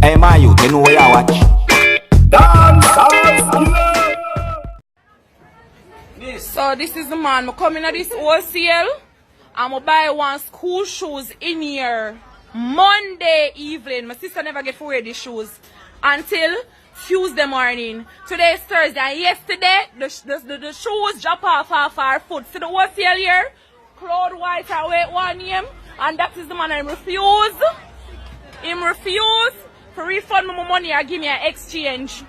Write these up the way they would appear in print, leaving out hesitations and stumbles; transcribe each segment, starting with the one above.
Hey my youth, you know where you watch? Dancehall. So this is the man. I'm coming at this wholesale. I'm gonna buy one school shoes in here Monday evening. My sister never get to wear these shoes until Tuesday morning. Today is Thursday, and yesterday the shoes drop off our foot. See the wholesale here? Cloud White, I wait one name, and that is the man. I refuse. Him refuse to refund me my money or give me an exchange.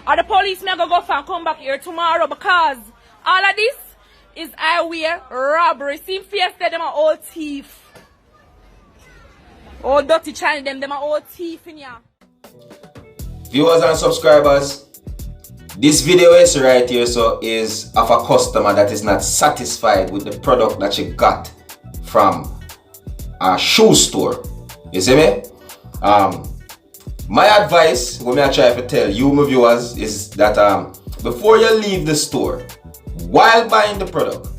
Or the police may go for and come back here tomorrow, because all of this is highway robbery. See if you say them are all thief. All dirty channel them are all thief in here. Viewers and subscribers, this video is right here is of a customer that is not satisfied with the product that she got from a shoe store. You see me? My advice, what I try to tell you, my viewers, is that before you leave the store, while buying the product,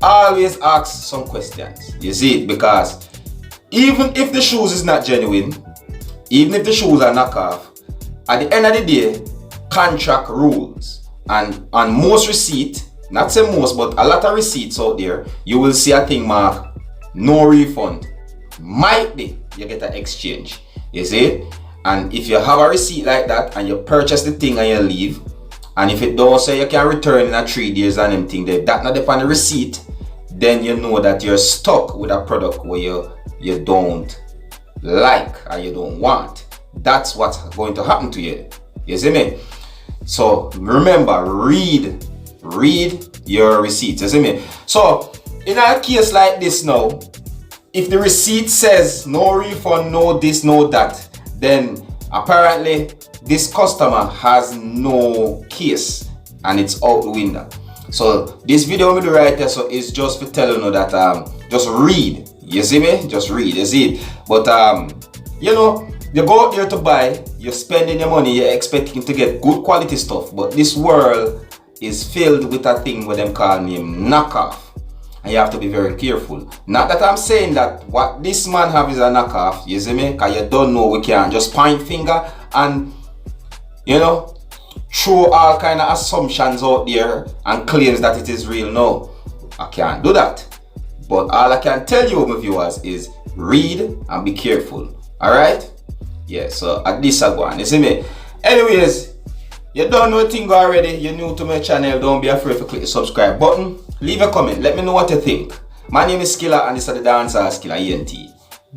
always ask some questions. You see it? Because even if the shoes is not genuine, even if the shoes are knockoff, at the end of the day, contract rules, and on most receipt, not say most, but a lot of receipts out there, you will see a thing marked no refund. Might be you get an exchange. You see? And if you have a receipt like that and you purchase the thing and you leave, and if it don't say you can return in 3 days and anything, that not depend on the receipt, then you know that you're stuck with a product where you don't like or you don't want. That's what's going to happen to you. You see me? So remember, read your receipts. You see me? So in a case like this now, if the receipt says no refund, no this, no that, then apparently this customer has no case and it's out the window. So this video I'm doing right here is just for telling you that just read. You see me? Just read. You see it? But you know, you go out there to buy, you're spending your money, you're expecting to get good quality stuff, but this world is filled with a thing where them call name knockoff. And you have to be very careful. Not that I'm saying that what this man have is a knockoff, you see me? Because you don't know, we can't just point finger and, you know, throw all kind of assumptions out there and claims that it is real. No, I can't do that. But all I can tell you, my viewers, is read and be careful. Alright? Yeah, so at this I go on, you see me? Anyways, you don't know a thing already, you're new to my channel, don't be afraid to click the subscribe button. Leave a comment, let me know what you think. My name is Skilla and this is the Dancehall Skilla ENT.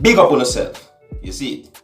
Big up on yourself. You see it?